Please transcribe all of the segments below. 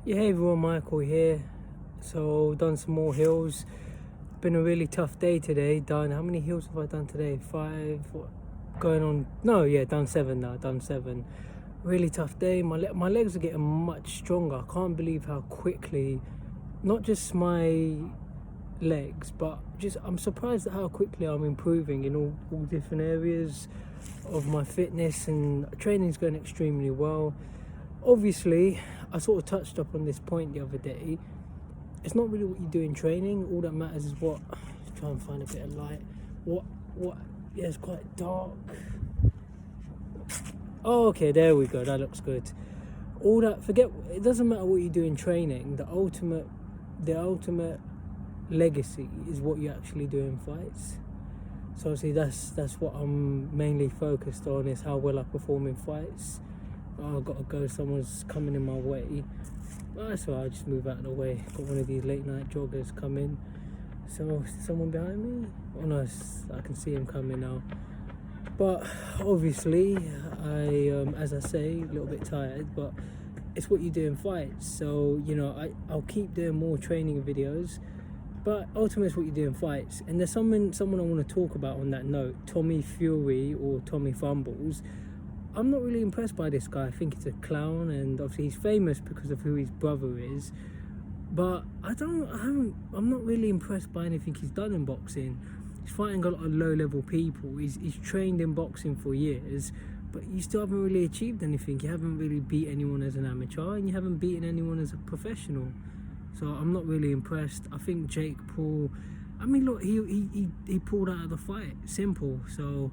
Yeah, hey everyone, Michael here. So, done some more hills. Been a really tough day today. Done, how many hills have I done today? 5, going on, no, yeah, done 7 now, done 7. Really tough day. My legs are getting much stronger. I can't believe how quickly, not just my legs, but just I'm surprised at how quickly I'm improving in all different areas of my fitness, and training's going extremely well. Obviously, I sort of touched up on this point the other day. It's not really what you do in training. All that matters is what. Try and find a bit of light. What? Yeah, it's quite dark. Oh, okay, there we go. That looks good. All that. Forget. It doesn't matter what you do in training. The ultimate legacy is what you actually do in fights. So obviously that's what I'm mainly focused on, is how well I perform in fights. Oh, I've got to go, someone's coming in my way. Well, that's alright, I'll just move out of the way. Got one of these late night joggers coming. So, someone behind me? Oh no, I can see him coming now. But obviously, as I say, a little bit tired, but it's what you do in fights. So, I'll keep doing more training videos, but ultimately it's what you do in fights. And there's someone I want to talk about on that note, Tommy Fury, or Tommy Fumbles. I'm not really impressed by this guy. I think he's a clown, and obviously he's famous because of who his brother is. But I'm not really impressed by anything he's done in boxing. He's fighting a lot of low-level people. He's trained in boxing for years, but you still haven't really achieved anything. You haven't really beat anyone as an amateur, and you haven't beaten anyone as a professional. So I'm not really impressed. I think Jake Paul, I mean, look, he pulled out of the fight. Simple. So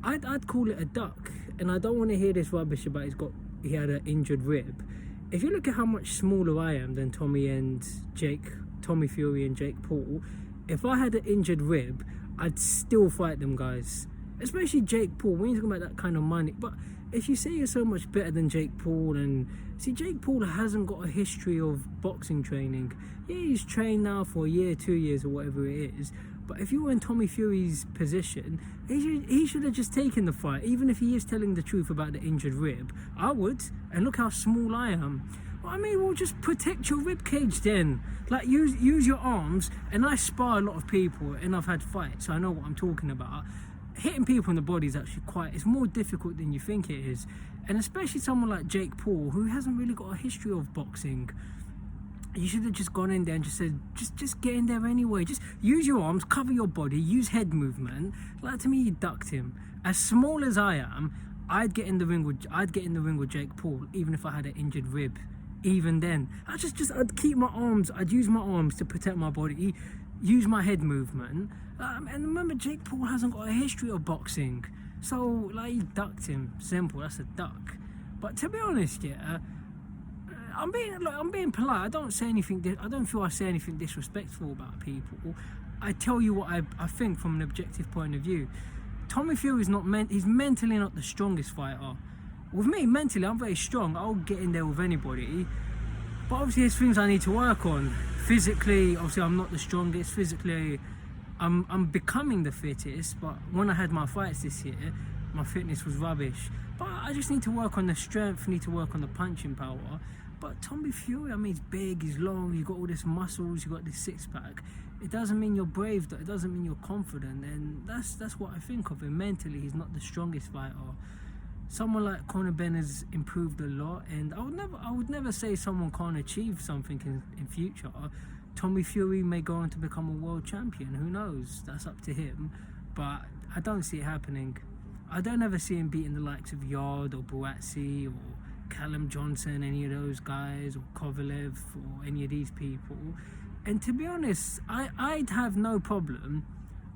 I'd call it a duck. And I don't want to hear this rubbish about he had an injured rib. If you look at how much smaller I am than Tommy Fury and Jake Paul, if I had an injured rib, I'd still fight them guys. Especially Jake Paul, when you're talking about that kind of money. But if you say you're so much better than Jake Paul, and see, Jake Paul hasn't got a history of boxing training. Yeah, he's trained now for a year, 2 years, or whatever it is. But if you were in Tommy Fury's position, he should have just taken the fight. Even if he is telling the truth about the injured rib, I would. And look how small I am. Well, I mean, well, just protect your rib cage then. Like, use your arms. And I spar a lot of people, and I've had fights, so I know what I'm talking about. Hitting people in the body is actually it's more difficult than you think it is. And especially someone like Jake Paul, who hasn't really got a history of boxing. You should have just gone in there and just said, just get in there anyway. Just use your arms, cover your body, use head movement. Like, to me, you ducked him. As small as I am, I'd get in the ring with Jake Paul, even if I had an injured rib. Even then, I'd keep my arms. I'd use my arms to protect my body. Use my head movement. And remember, Jake Paul hasn't got a history of boxing, so like, he ducked him. Simple. That's a duck. But to be honest, yeah. I'm being polite. I don't feel I say anything disrespectful about people. I tell you what I think from an objective point of view. Tommy Fury he's mentally not the strongest fighter. With me, mentally, I'm very strong. I'll get in there with anybody. But obviously, there's things I need to work on. Physically, obviously, I'm not the strongest. Physically, I'm becoming the fittest. But when I had my fights this year, my fitness was rubbish. But I just need to work on the strength, need to work on the punching power. But Tommy Fury, I mean, he's big, he's long, you've got all this muscles, you've got this six-pack. It doesn't mean you're brave, it doesn't mean you're confident, and that's what I think of him. Mentally, he's not the strongest fighter. Someone like Conor Benn has improved a lot, and I would never say someone can't achieve something in future. Tommy Fury may go on to become a world champion, who knows? That's up to him, but I don't see it happening. I don't ever see him beating the likes of Yard or Buatsi or Callum Johnson, any of those guys, or Kovalev, or any of these people. And to be honest, I'd have no problem.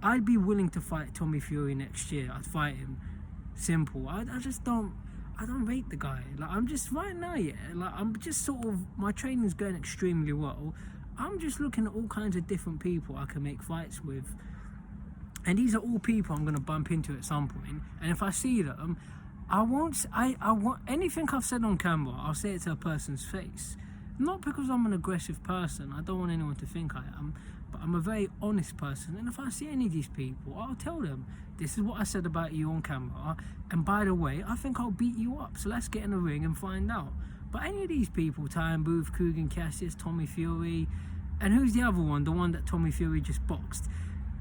I'd be willing to fight Tommy Fury next year. I'd fight him. Simple. I don't rate the guy. Like, I'm just right now, yeah. Like, I'm just sort of, my training's going extremely well. I'm just looking at all kinds of different people I can make fights with. And these are all people I'm going to bump into at some point. And if I see them, I want anything I've said on camera, I'll say it to a person's face. Not because I'm an aggressive person, I don't want anyone to think I am, but I'm a very honest person, and if I see any of these people, I'll tell them, this is what I said about you on camera, and by the way, I think I'll beat you up, so let's get in the ring and find out. But any of these people, Tyron Booth, Kugan Cassius, Tommy Fury, and who's the other one? The one that Tommy Fury just boxed.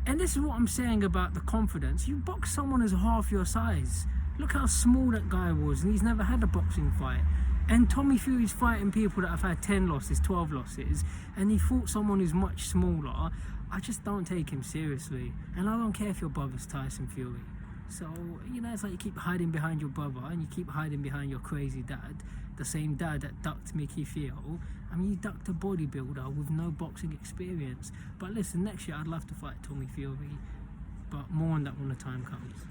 And this is what I'm saying about the confidence. You box someone as half your size. Look how small that guy was, and he's never had a boxing fight. And Tommy Fury's fighting people that have had 10 losses, 12 losses, and he fought someone who's much smaller. I just don't take him seriously. And I don't care if your brother's Tyson Fury. So, you know, it's like you keep hiding behind your brother and you keep hiding behind your crazy dad, the same dad that ducked Mickey Theo. I mean, you ducked a bodybuilder with no boxing experience. But listen, next year I'd love to fight Tommy Fury, but more on that when the time comes.